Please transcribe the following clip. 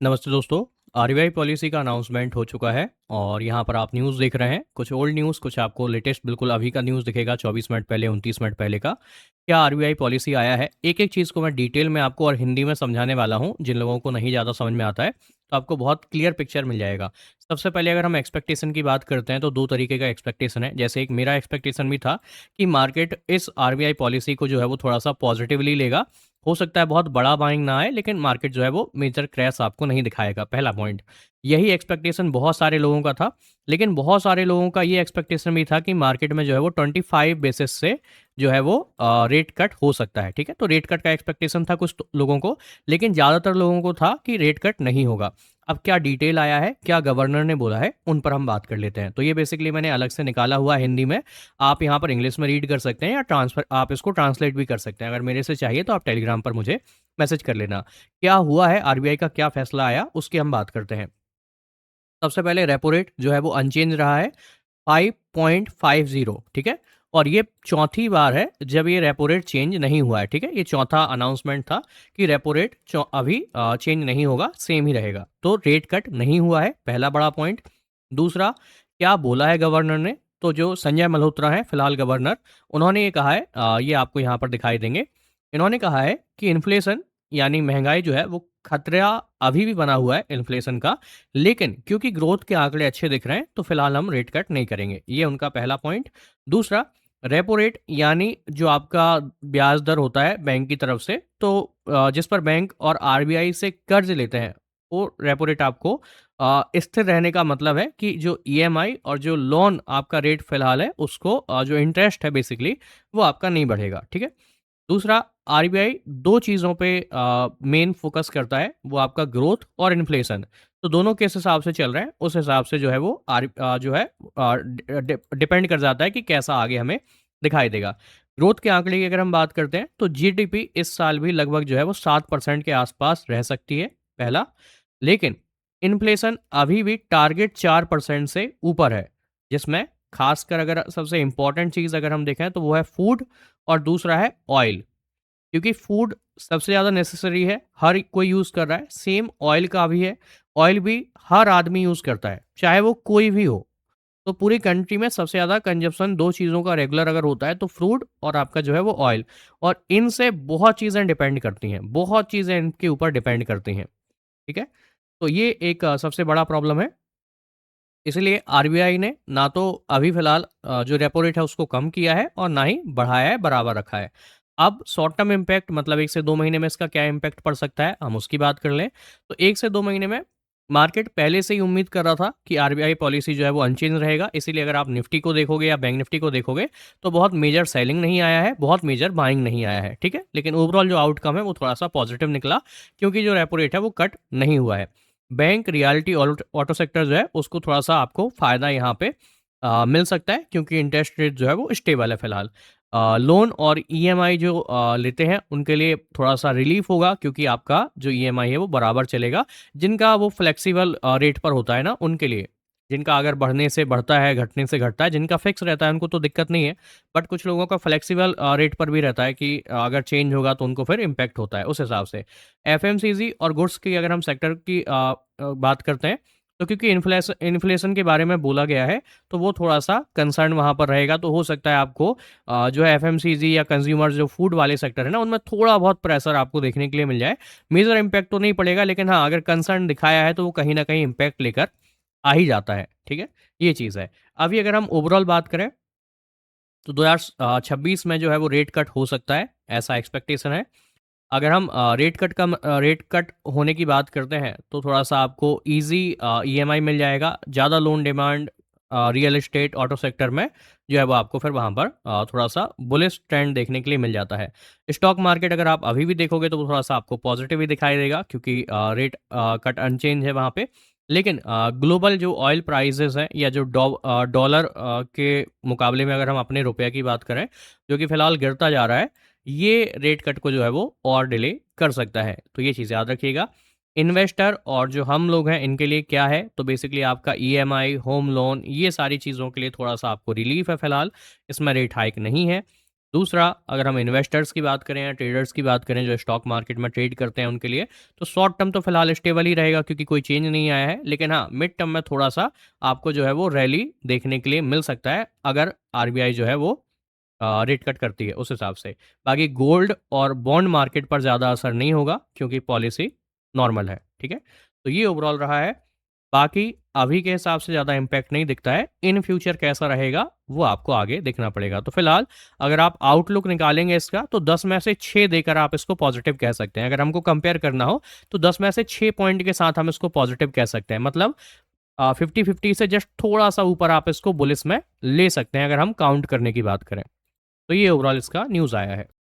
नमस्ते दोस्तों। RBI policy का अनाउंसमेंट हो चुका है और यहाँ पर आप न्यूज़ देख रहे हैं। कुछ ओल्ड न्यूज़, कुछ आपको लेटेस्ट बिल्कुल अभी का न्यूज़ दिखेगा, 24 मिनट पहले, 29 मिनट पहले का। क्या आरबीआई पॉलिसी आया है, एक एक चीज़ को मैं डिटेल में आपको और हिंदी में समझाने वाला हूँ। जिन लोगों को नहीं ज़्यादा समझ में आता है तो आपको बहुत क्लियर पिक्चर मिल जाएगा। सबसे पहले अगर हम एक्सपेक्टेशन की बात करते हैं तो दो तरीके का एक्सपेक्टेशन है। जैसे एक मेरा एक्सपेक्टेशन भी था कि मार्केट इस आरबीआई पॉलिसी को जो है वो थोड़ा सा पॉजिटिवली लेगा। हो सकता है बहुत बड़ा बाइंग ना आए, लेकिन मार्केट जो है वो मेजर क्रैश आपको नहीं दिखाएगा। पहला पॉइंट, यही एक्सपेक्टेशन बहुत सारे लोगों का था। लेकिन बहुत सारे लोगों का ये एक्सपेक्टेशन भी था कि मार्केट में जो है वो 25 बेसिस से जो है वो रेट कट हो सकता है। ठीक है, तो रेट कट का एक्सपेक्टेशन था कुछ लोगों को, लेकिन ज़्यादातर लोगों को था कि रेट कट नहीं होगा। अब क्या डिटेल आया है, क्या गवर्नर ने बोला है, उन पर हम बात कर लेते हैं। तो ये बेसिकली मैंने अलग से निकाला हुआ हिंदी में। आप यहाँ पर इंग्लिश में रीड कर सकते हैं या ट्रांसफर आप इसको ट्रांसलेट भी कर सकते हैं। अगर मेरे से चाहिए तो आप टेलीग्राम पर मुझे मैसेज कर लेना। क्या हुआ है, आरबीआई का क्या फैसला आया, उसकी हम बात करते हैं। सबसे पहले रेपो रेट जो है वो अनचेंज रहा है, 5.50। ठीक है, और ये चौथी बार है जब ये रेपो रेट चेंज नहीं हुआ है। ठीक है, ये चौथा अनाउंसमेंट था कि रेपो रेट अभी चेंज नहीं होगा, सेम ही रहेगा। तो रेट कट नहीं हुआ है, पहला बड़ा पॉइंट। दूसरा, क्या बोला है गवर्नर ने, तो जो संजय मल्होत्रा है फिलहाल गवर्नर, उन्होंने ये कहा है, ये आपको यहाँ पर दिखाई देंगे। इन्होंने कहा है कि इन्फ्लेशन यानी महंगाई जो है वो खतरा अभी भी बना हुआ है इन्फ्लेशन का, लेकिन क्योंकि ग्रोथ के आंकड़े अच्छे दिख रहे हैं तो फिलहाल हम रेट कट नहीं करेंगे। ये उनका पहला पॉइंट। दूसरा, रेपो रेट यानी जो आपका ब्याज दर होता है बैंक की तरफ से, तो जिस पर बैंक और आरबीआई से कर्ज लेते हैं, वो रेपो रेट आपको स्थिर रहने का मतलब है कि जो ईएमआई और जो लोन आपका रेट फिलहाल है उसको जो इंटरेस्ट है बेसिकली वो आपका नहीं बढ़ेगा। ठीक है। दूसरा, आरबीआई दो चीज़ों पे मेन फोकस करता है, वो आपका ग्रोथ और इन्फ्लेशन। तो दोनों किस हिसाब से चल रहे हैं उस हिसाब से जो है वो जो है डिपेंड कर जाता है कि कैसा आगे हमें दिखाई देगा। ग्रोथ के आंकड़े की अगर हम बात करते हैं तो जीडीपी इस साल भी लगभग जो है वो 7% के आसपास रह सकती है, पहला। लेकिन इन्फ्लेशन अभी भी टारगेट 4% से ऊपर है, जिसमें खासकर अगर सबसे इंपॉर्टेंट चीज़ अगर हम देखें तो वो है फूड और दूसरा है ऑयल। क्योंकि फूड सबसे ज़्यादा नेसेसरी है, हर कोई यूज़ कर रहा है। सेम ऑयल का भी है, ऑयल भी हर आदमी यूज़ करता है, चाहे वो कोई भी हो। तो पूरी कंट्री में सबसे ज़्यादा कंजप्शन दो चीज़ों का रेगुलर अगर होता है तो फ्रूट और आपका जो है वो ऑयल। और इनसे बहुत चीज़ें डिपेंड करती हैं, बहुत चीज़ें इनके ऊपर डिपेंड करती हैं। ठीक है, तो ये एक सबसे बड़ा प्रॉब्लम है। इसलिए आरबीआई ने ना तो अभी फिलहाल जो रेपो रेट है उसको कम किया है और ना ही बढ़ाया है, बराबर रखा है। अब शॉर्ट टर्म इम्पैक्ट मतलब 1 से 2 महीने में इसका क्या इम्पैक्ट पड़ सकता है, हम उसकी बात कर लें। तो 1 से 2 महीने में मार्केट पहले से ही उम्मीद कर रहा था कि आरबीआई पॉलिसी जो है वो अनचेंज रहेगा। इसीलिए अगर आप निफ्टी को देखोगे या बैंक निफ्टी को देखोगे तो बहुत मेजर सेलिंग नहीं आया है, बहुत मेजर बाइंग नहीं आया है। ठीक है, लेकिन ओवरऑल जो आउटकम है वो थोड़ा सा पॉजिटिव निकला, क्योंकि जो रेपो रेट है वो कट नहीं हुआ है। बैंक, रियल्टी, ऑटो सेक्टर जो है उसको थोड़ा सा आपको फ़ायदा यहाँ पे मिल सकता है, क्योंकि इंटरेस्ट रेट जो है वो स्टेबल है फिलहाल। लोन और ईएमआई जो लेते हैं उनके लिए थोड़ा सा रिलीफ होगा, क्योंकि आपका जो ईएमआई है वो बराबर चलेगा। जिनका वो फ्लेक्सिबल रेट पर होता है ना उनके लिए, जिनका अगर बढ़ने से बढ़ता है, घटने से घटता है, जिनका फिक्स रहता है उनको तो दिक्कत नहीं है। बट कुछ लोगों का फ्लेक्सिबल रेट पर भी रहता है कि अगर चेंज होगा तो उनको फिर इम्पैक्ट होता है उस हिसाब से। एफएमसीजी और गुड्स की अगर हम सेक्टर की बात करते हैं, तो क्योंकि इन्फ्लेशन के बारे में बोला गया है तो वो थोड़ा सा कंसर्न वहाँ पर रहेगा। तो हो सकता है आपको जो है एफएमसीजी या कंज्यूमर जो फूड वाले सेक्टर है ना उनमें थोड़ा बहुत प्रेशर आपको देखने के लिए मिल जाए। मेजर इम्पैक्ट तो नहीं पड़ेगा, लेकिन हाँ अगर कंसर्न दिखाया है तो वो कहीं ना कहीं इम्पैक्ट लेकर आ ही जाता है। ठीक है, ये चीज़ है। अभी अगर हम ओवरऑल बात करें तो 2026 में जो है वो रेट कट हो सकता है, ऐसा एक्सपेक्टेशन है। अगर हम रेट कट होने की बात करते हैं तो थोड़ा-सा आपको ईज़ी ईएमआई मिल जाएगा, ज़्यादा loan demand real estate, auto sector में जो है वो आपको फिर वहाँ पर थोड़ा-सा बुलिश ट्रेंड देखने के लिए मिल जाता है। स्टॉक मार्केट अगर आप अभी भी देखोगे तो वो थोड़ा-सा आपको पॉजिटिव ही दिखाई देगा, क्योंकि रेट कट अनचेंज है वहाँ पे। लेकिन ग्लोबल जो ऑयल प्राइसेज़ हैं या जो डॉलर के मुकाबले में अगर हम अपने रुपये की बात करें, जो कि फ़िलहाल गिरता जा रहा है, ये रेट कट को जो है वो और डिले कर सकता है। तो ये चीज़ याद रखिएगा। इन्वेस्टर और जो हम लोग हैं इनके लिए क्या है, तो बेसिकली आपका ईएमआई, होम लोन, ये सारी चीज़ों के लिए थोड़ा-सा आपको रिलीफ़ है फ़िलहाल, इसमें रेट हाइक नहीं है। दूसरा, अगर हम इन्वेस्टर्स की बात करें या ट्रेडर्स की बात करें जो स्टॉक मार्केट में ट्रेड करते हैं उनके लिए, तो शॉर्ट टर्म तो फिलहाल स्टेबल ही रहेगा क्योंकि कोई चेंज नहीं आया है। लेकिन हाँ, मिड टर्म में थोड़ा सा आपको जो है वो रैली देखने के लिए मिल सकता है, अगर आरबीआई जो है वो रेट कट करती है उस हिसाब से। बाकी गोल्ड और बॉन्ड मार्केट पर ज़्यादा असर नहीं होगा क्योंकि पॉलिसी नॉर्मल है, ठीक है। तो ये ओवरऑल रहा है। बाकी अभी के हिसाब से ज़्यादा इम्पैक्ट नहीं दिखता है। इन फ्यूचर कैसा रहेगा वो आपको आगे देखना पड़ेगा। तो फिलहाल अगर आप आउटलुक निकालेंगे इसका, तो 10 में से 6 देकर आप इसको पॉजिटिव कह सकते हैं। अगर हमको कंपेयर करना हो तो 10 में से 6 पॉइंट के साथ हम इसको पॉजिटिव कह सकते हैं। मतलब 50-50 से जस्ट थोड़ा सा ऊपर आप इसको बुलिस में ले सकते हैं अगर हम काउंट करने की बात करें। तो ये ओवरऑल इसका न्यूज़ आया है।